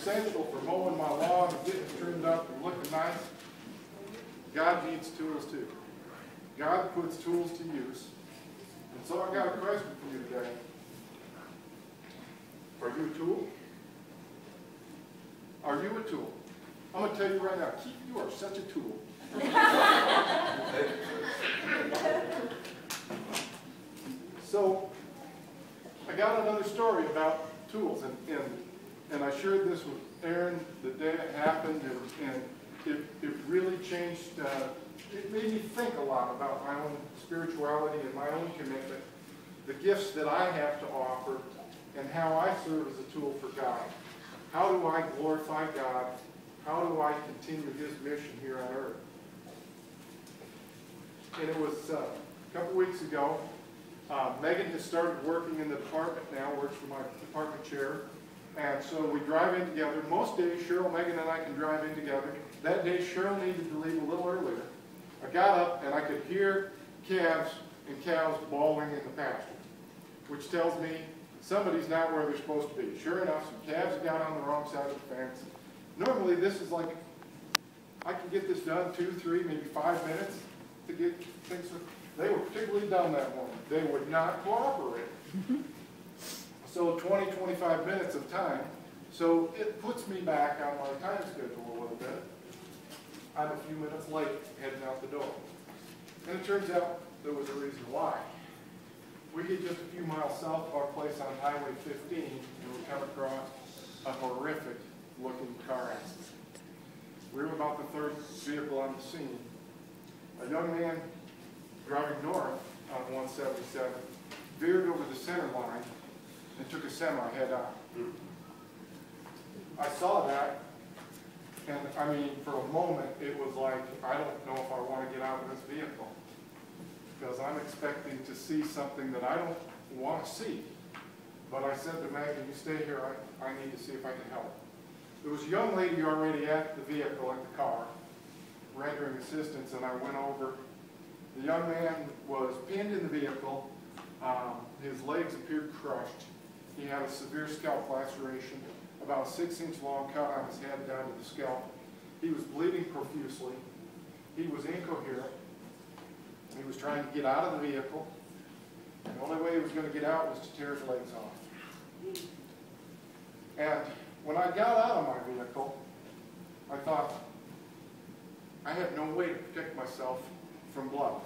essential for mowing my lawn and getting it trimmed up and looking nice. God needs tools too. God puts tools to use. And so I got a question for you today. Are you a tool? Are you a tool? I'm going to tell you right now, Keith, you are such a tool. So, I got another story about tools, and I shared this with Aaron the day it happened, and it really changed, it made me think a lot about my own spirituality and my own commitment, the gifts that I have to offer, and how I serve as a tool for God. How do I glorify God? How do I continue His mission here on earth? And it was a couple weeks ago. Megan has started working in the department now, works for my department chair. And so we drive in together. Most days, Cheryl, Megan, and I can drive in together. That day, Cheryl needed to leave a little earlier. I got up, and I could hear calves and cows bawling in the pasture, which tells me somebody's not where they're supposed to be. Sure enough, some calves got on the wrong side of the fence. Normally, this is like, I can get this done 2, 3, maybe 5 minutes to get things. They were particularly dumb that morning. They would not cooperate. So 20, 25 minutes of time. So it puts me back on my time schedule a little bit. I'm a few minutes late heading out the door. And it turns out there was a reason why. We get just a few miles south of our place on Highway 15, and we come across a horrific looking car accident. We were about the third vehicle on the scene. A young man driving north on 177 veered over the center line and took a semi head on. I saw that, and I mean, for a moment, it was like, I don't know if I want to get out of this vehicle, because I'm expecting to see something that I don't want to see. But I said to Megan, you stay here, I need to see if I can help. There was a young lady already at the vehicle, at the car, rendering assistance, and I went over. The young man was pinned in the vehicle. His legs appeared crushed. He had a severe scalp laceration, about a 6-inch long cut on his head down to the scalp. He was bleeding profusely. He was incoherent. He was trying to get out of the vehicle. And the only way he was going to get out was to tear his legs off. And when I got out of my vehicle, I thought, I have no way to protect myself from blood.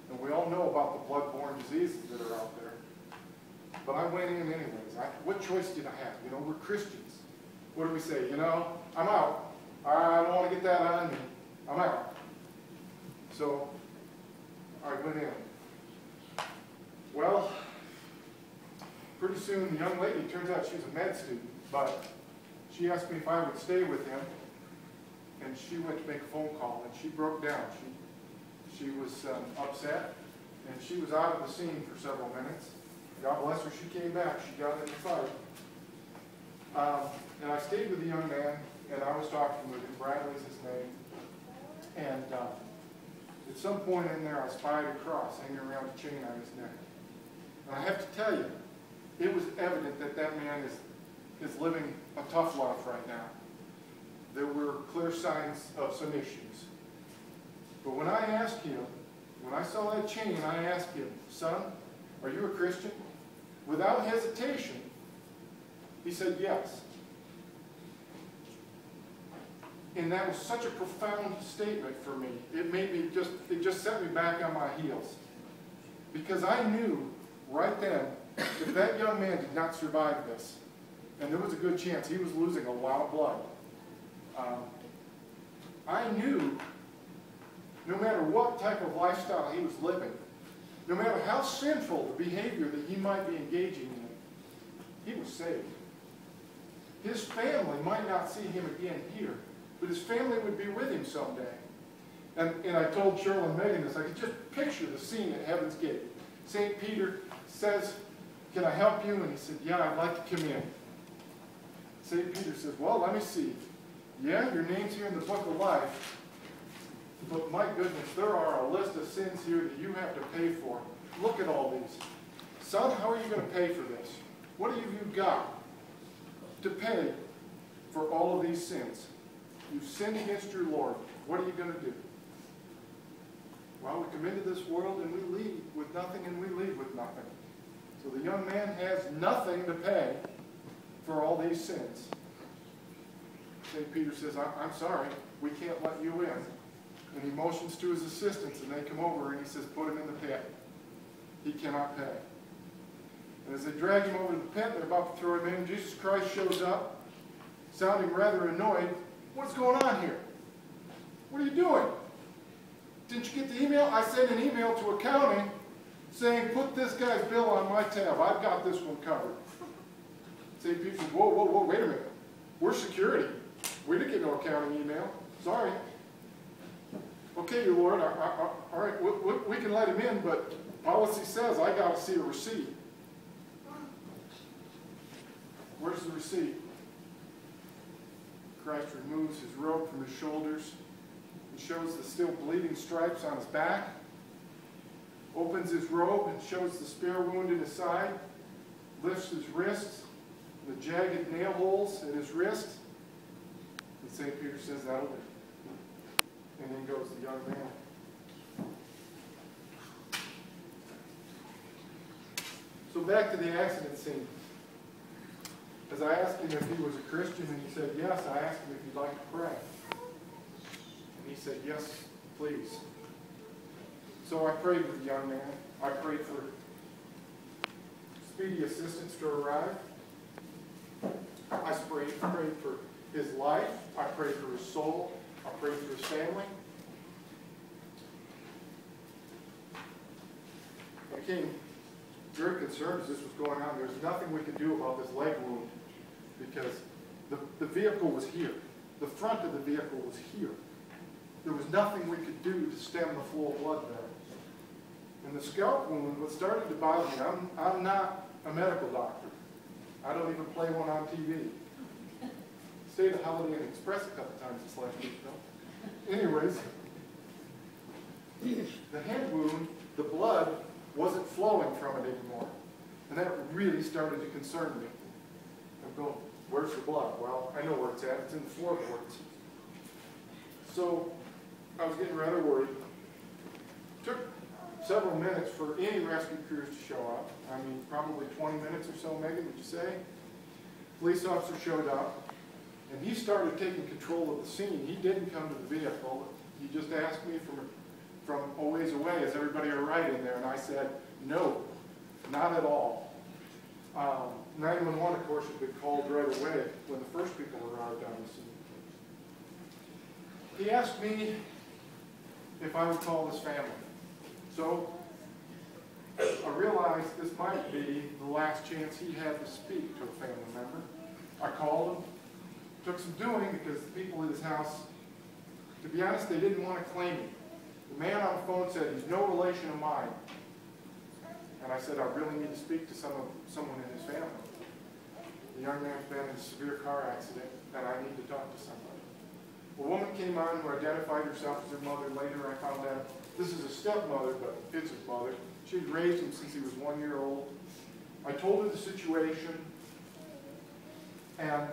And we all know about the blood-borne diseases that are out there. But I went in anyways. What choice did I have? You know, we're Christians. What do we say? You know, I'm out. I don't want to get that on me. I'm out. So I went in. Well, pretty soon the young lady, turns out she's a med student, but she asked me if I would stay with him, and she went to make a phone call, and she broke down. She was upset, and she was out of the scene for several minutes. God bless her, she came back. She got in the fight. And I stayed with the young man, and I was talking with him. Bradley's his name. And at some point in there, I spied a cross hanging around a chain on his neck. And I have to tell you, it was evident that that man is living a tough life right now. There were clear signs of some issues. But when I asked him, when I saw that chain, I asked him, son, are you a Christian? Without hesitation, he said yes. And that was such a profound statement for me. It made me it just set me back on my heels. Because I knew right then, if that young man did not survive this, and there was a good chance he was losing a lot of blood, I knew no matter what type of lifestyle he was living, no matter how sinful the behavior that he might be engaging in, he was saved. His family might not see him again here, but his family would be with him someday. And I told Cheryl and Megan this, I could just picture the scene at Heaven's Gate. St. Peter says, can I help you? And he said, yeah, I'd like to come in. St. Peter says, well, let me see. Yeah, your name's here in the book of life. But my goodness, there are a list of sins here that you have to pay for. Look at all these. Son, how are you going to pay for this? What have you got to pay for all of these sins. You've sinned against your Lord. What are you going to do? Well, we come into this world and we leave with nothing and we leave with nothing. So the young man has nothing to pay for all these sins. St. Peter says, I'm sorry, we can't let you in. And he motions to his assistants and they come over and he says, put him in the pit. He cannot pay. And as they drag him over to the pit, they're about to throw him in. Jesus Christ shows up, sounding rather annoyed. What's going on here? What are you doing? Didn't you get the email? I sent an email to accounting saying, put this guy's bill on my tab. I've got this one covered. St. Peter says, whoa, wait a minute. We're security. We didn't get no accounting email. Sorry. Okay, your Lord, all right, we can let him in, but policy says I got to see a receipt. Where's the receipt? Christ removes his robe from his shoulders and shows the still bleeding stripes on his back, opens his robe and shows the spear wound in his side, lifts his wrists, the jagged nail holes in his wrists, and St. Peter says, that'll do. And in goes the young man. So back to the accident scene. As I asked him if he was a Christian, and he said yes, I asked him if he'd like to pray. And he said, yes, please. So I prayed with the young man. I prayed for speedy assistance to arrive. I prayed for his life. I prayed for his soul. I prayed for his family. I became very concerned as this was going on. There's nothing we could do about this leg wound because the vehicle was here. The front of the vehicle was here. There was nothing we could do to stem the flow of blood there. And the scalp wound, what started to bother me, I'm not a medical doctor. I don't even play one on TV. Stayed at Holiday Inn Express a couple times this last week, though. Anyways, the head wound, the blood wasn't flowing from it anymore. And that really started to concern me. I'm going, where's the blood? Well, I know where it's at. It's in the floorboards. So I was getting rather worried. It took several minutes for any rescue crews to show up. I mean, probably 20 minutes or so, Megan, would you say? Police officer showed up, and he started taking control of the scene. He didn't come to the vehicle. He just asked me from a ways away, is everybody all right in there? And I said, no, not at all. 911, of course, had been called right away when the first people arrived on the scene. He asked me if I would call his family. So I realized this might be the last chance he had to speak to a family member. I called him. Took some doing because the people at his house, to be honest, they didn't want to claim him. The man on the phone said, he's no relation of mine. And I said, I really need to speak to someone in his family. The young man's been in a severe car accident, and I need to talk to somebody. A woman came on who identified herself as her mother. Later I found out this is a stepmother, but it's his mother. She'd raised him since he was 1 year old. I told her the situation, and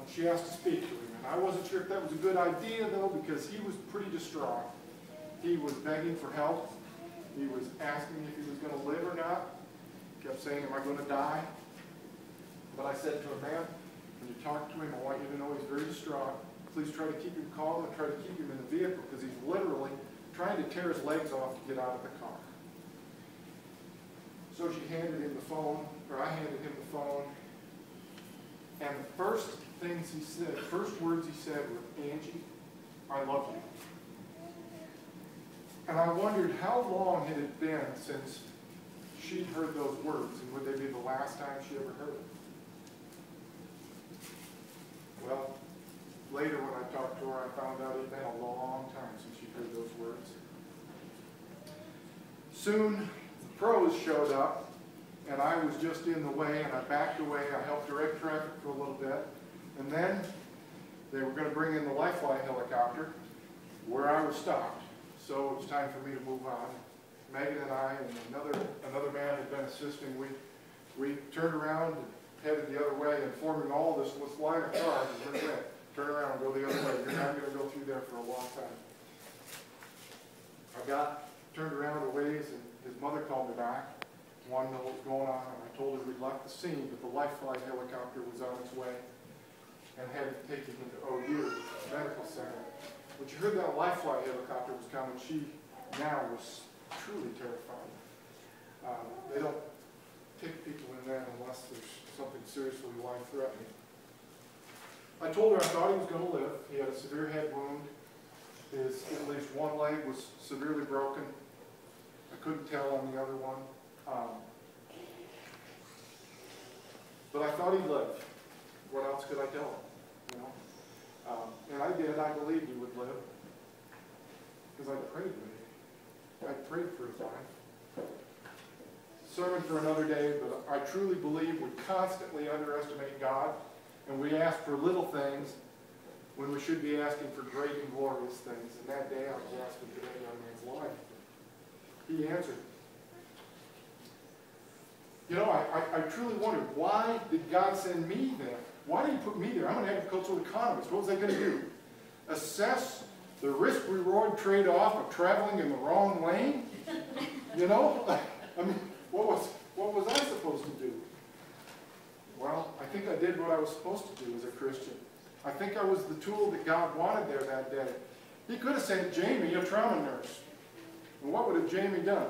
she asked to speak to him. And I wasn't sure if that was a good idea, though, because he was pretty distraught. He was begging for help. He was asking if he was going to live or not. He kept saying, am I going to die? But I said to him, man, when you talk to him, I want you to know he's very distraught. Please try to keep him calm and try to keep him in the vehicle because he's literally trying to tear his legs off to get out of the car. So she handed him the phone, or I handed him the phone. And the first things he said, first words he said were, Angie, I love you. And I wondered how long had it been since she'd heard those words, and would they be the last time she ever heard them? Well, later when I talked to her, I found out it had been a long time since she'd heard those words. Soon, the pros showed up, and I was just in the way, and I backed away. I helped direct traffic for a little bit. And then they were going to bring in the Lifeline helicopter, where I was stopped. So it was time for me to move on. Megan and I and another man had been assisting. We turned around, and headed the other way and forming all this line of cars. And then went, turn around and go the other way. You're not going to go through there for a long time. Turned around a ways, and his mother called me back, wanted to know what was going on, and I told her we'd left the scene, but the life flight helicopter was on its way and had to take him into OU Medical Center. When she heard that life flight helicopter was coming, she now was truly terrified. They don't take people in there unless there's something seriously life-threatening. I told her I thought he was going to live. He had a severe head wound. At least one leg was severely broken. I couldn't tell on the other one. But I thought he'd live. What else could I tell him? You know? And I did. I believed he would live. Because I prayed with him. I prayed for his life. Sermon for another day, but I truly believe we constantly underestimate God, and we ask for little things when we should be asking for great and glorious things. And that day I was asking for that young man's life. He answered. You know, I truly wondered, why did God send me there? Why did he put me there? I'm an agricultural economist. What was I going to do? Assess the risk-reward trade-off of traveling in the wrong lane? You know? I mean, what was I supposed to do? Well, I think I did what I was supposed to do as a Christian. I think I was the tool that God wanted there that day. He could have sent Jamie, a trauma nurse. And what would have Jamie done?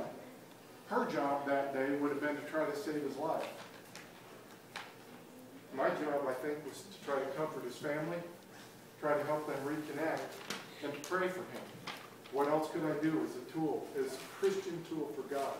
Her job that day would have been to try to save his life. My job, I think, was to try to comfort his family, try to help them reconnect, and to pray for him. What else could I do as a tool, as a Christian tool for God?